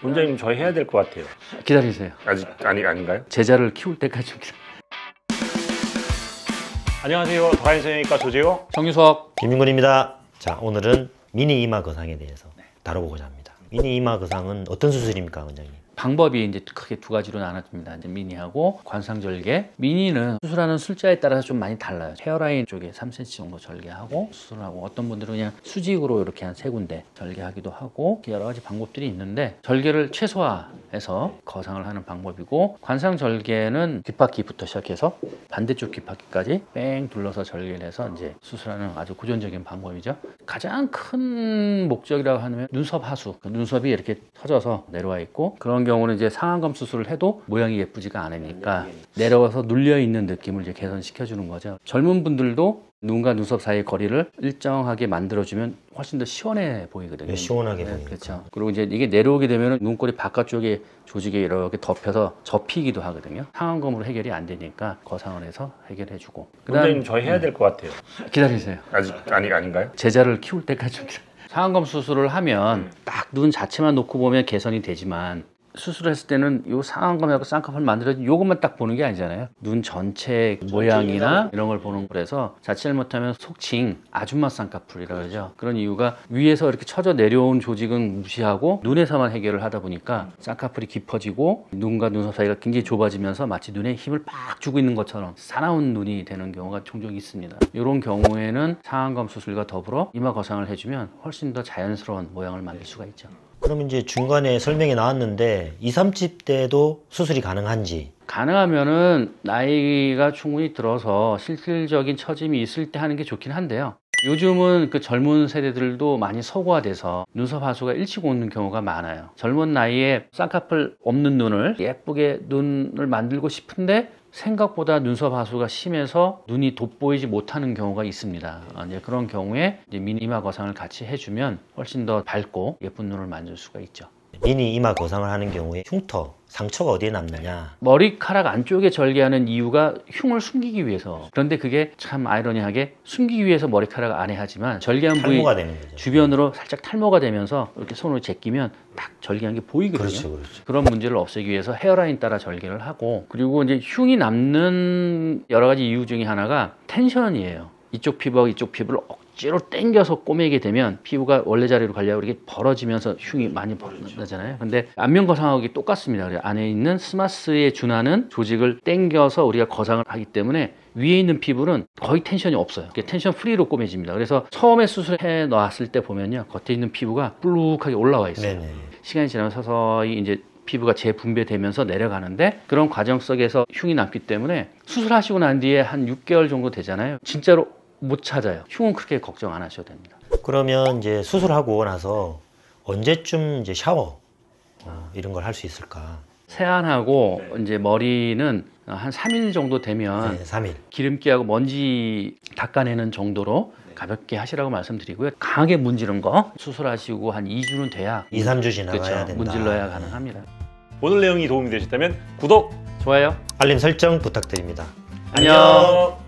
원장님 저희 해야 될 것 같아요. 기다리세요. 아직 아닌가요? 제자를 키울 때까지 기다려. 안녕하세요. 더한성형외과 조재호 정유석. 김민근입니다. 자, 오늘은 미니 이마 거상에 대해서 다뤄보고자 합니다. 미니 이마 거상은 어떤 수술입니까, 원장님? 방법이 이제 크게 두 가지로 나눠집니다. 이제 미니하고 관상절개. 미니는 수술하는 술자에 따라서 좀 많이 달라요. 헤어라인 쪽에 3cm 정도 절개하고 수술하고, 어떤 분들은 그냥 수직으로 이렇게 한 3군데 절개하기도 하고, 여러 가지 방법들이 있는데, 절개를 최소화해서 거상을 하는 방법이고, 관상절개는 귓바퀴부터 시작해서 반대쪽 귓바퀴까지 뺑 둘러서 절개를 해서 이제 수술하는 아주 고전적인 방법이죠. 가장 큰 목적이라고 하면 눈썹 하수, 눈썹이 이렇게 터져서 내려와 있고, 그런 경우는 이제 상안검 수술을 해도 모양이 예쁘지가 않으니까 내려와서 눌려 있는 느낌을 이제 개선시켜 주는 거죠. 젊은 분들도 눈과 눈썹 사이의 거리를 일정하게 만들어주면 훨씬 더 시원해 보이거든요. 네, 시원하게 보이니까. 그렇죠. 그리고 이제 이게 내려오게 되면 눈꼬리 바깥쪽에 조직이 이렇게 덮여서 접히기도 하거든요. 상안검으로 해결이 안 되니까 거상을 해서 해결해주고. 원장님 저희 해야 될 것 같아요. 기다리세요. 아직 아닌가요? 제자를 키울 때까지 좀 기다려. 상안검 수술을 하면 딱 눈 자체만 놓고 보면 개선이 되지만, 수술을 했을 때는 이 상안검하고 쌍꺼풀 만들어진 요것만 딱 보는 게 아니잖아요. 눈 전체 모양이나 이런 걸 보는 거라서, 자칫 잘못하면 속칭 아줌마 쌍꺼풀이라고 그러죠. 그런 이유가 위에서 이렇게 쳐져 내려온 조직은 무시하고 눈에서만 해결을 하다 보니까 쌍꺼풀이 깊어지고 눈과 눈썹 사이가 굉장히 좁아지면서 마치 눈에 힘을 빡 주고 있는 것처럼 사나운 눈이 되는 경우가 종종 있습니다. 이런 경우에는 상안검 수술과 더불어 이마 거상을 해주면 훨씬 더 자연스러운 모양을 만들 수가 있죠. 그럼 이제 중간에 설명이 나왔는데 2, 30 대도 수술이 가능한지? 가능하면은 나이가 충분히 들어서 실질적인 처짐이 있을 때 하는 게 좋긴 한데요. 요즘은 그 젊은 세대들도 많이 서구화돼서 눈썹 하수가 일찍 오는 경우가 많아요. 젊은 나이에 쌍꺼풀 없는 눈을 예쁘게 눈을 만들고 싶은데 생각보다 눈썹 하수가 심해서 눈이 돋보이지 못하는 경우가 있습니다. 이제 그런 경우에 이제 미니 이마 거상을 같이 해주면 훨씬 더 밝고 예쁜 눈을 만들 수가 있죠. 미니 이마 거상을 하는 경우에 흉터, 상처가 어디에 남느냐? 머리카락 안쪽에 절개하는 이유가 흉을 숨기기 위해서. 그런데 그게 참 아이러니하게 숨기기 위해서 머리카락 안에 하지만, 절개한 부위 탈모가 되는 거죠. 주변으로 살짝 탈모가 되면서 이렇게 손으로 제끼면 딱 절개한 게 보이거든요. 그렇죠. 그런 문제를 없애기 위해서 헤어라인 따라 절개를 하고, 그리고 이제 흉이 남는 여러 가지 이유 중에 하나가 텐션이에요. 이쪽 피부하고 이쪽 피부를 억지로 당겨서 꼬매게 되면 피부가 원래 자리로 가려고 이렇게 벌어지면서 흉이 많이 벌어지잖아요. 근데 안면 거상하고 똑같습니다. 안에 있는 스마스에 준하는 조직을 당겨서 우리가 거상을 하기 때문에 위에 있는 피부는 거의 텐션이 없어요. 텐션 프리로 꼬매집니다. 그래서 처음에 수술해 놨을 때 보면요, 겉에 있는 피부가 불룩하게 올라와 있어요. 네네. 시간이 지나면 서서히 이제 피부가 재분배되면서 내려가는데, 그런 과정 속에서 흉이 남기 때문에 수술하시고 난 뒤에 한 6개월 정도 되잖아요. 진짜로 못 찾아요. 흉은 그렇게 걱정 안 하셔도 됩니다. 그러면 이제 수술하고 나서 언제쯤 이제 샤워 이런 걸 할 수 있을까? 세안하고 이제 머리는 한 3일 정도 되면 네, 3일. 기름기하고 먼지 닦아내는 정도로 가볍게 하시라고 말씀드리고요. 강하게 문지른 거 수술하시고 한 2주는 돼야 2, 3주 지나가야 그렇죠. 된다. 문질러야 가능합니다. 오늘 내용이 도움이 되셨다면 구독, 좋아요. 알림 설정 부탁드립니다. 안녕.